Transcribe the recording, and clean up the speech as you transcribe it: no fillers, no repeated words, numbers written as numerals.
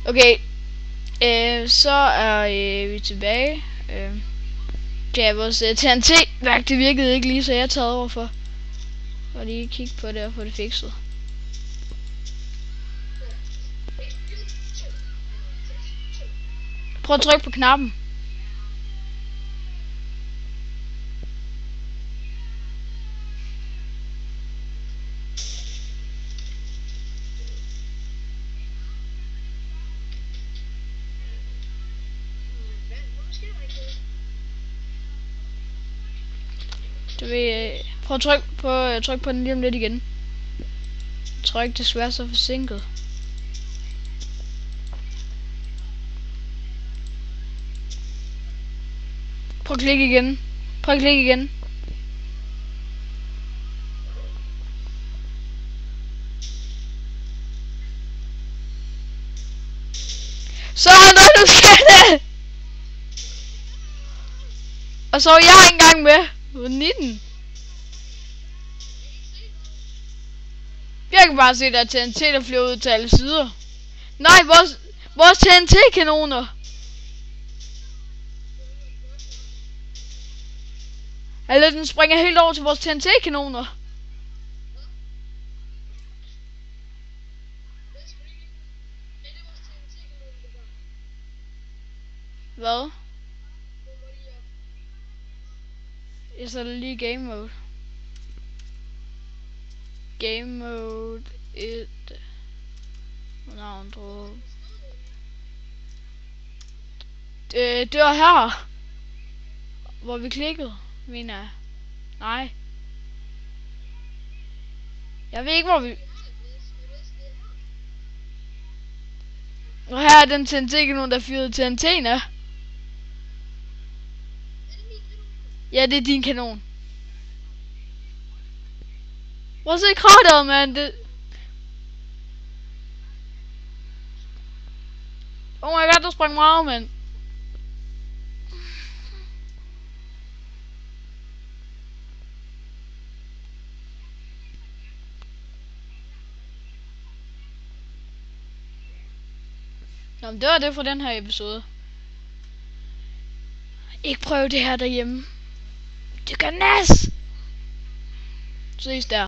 Okay, så er vi tilbage. Ja, vores TNT-værk, det virkede ikke lige, så jeg er taget over for at lige kigge på det og få det fikset. Prøv at trykke på knappen. Prøv at trykke på den lige om lidt igen. Jeg tror ikke det skal være så forsinket. Prøv at klikke igen. Prøv at klikke igen. Sådan, nu sker det! Og så er jeg engang med på 19. Jeg kan bare se, der er TNT, der flyver ud til alle sider. Nej, vores TNT-kanoner. Eller den springer helt over til vores TNT-kanoner. Hvad? Jeg sætter lige game mode. Game mode 1. Navn drop. Det var her, hvor vi klikkede, mener jeg. Nej. Jeg ved ikke, hvor vi... Og her er den TNT-kanon, der fyrede TNT'en af. Ja, det er din kanon. Prøv at se krateret, mand. Det... Oh my god, der sprang meget, mand. Nå, men det var det for den her episode. Ikke prøv det her derhjemme. Det gør næs. Ses der.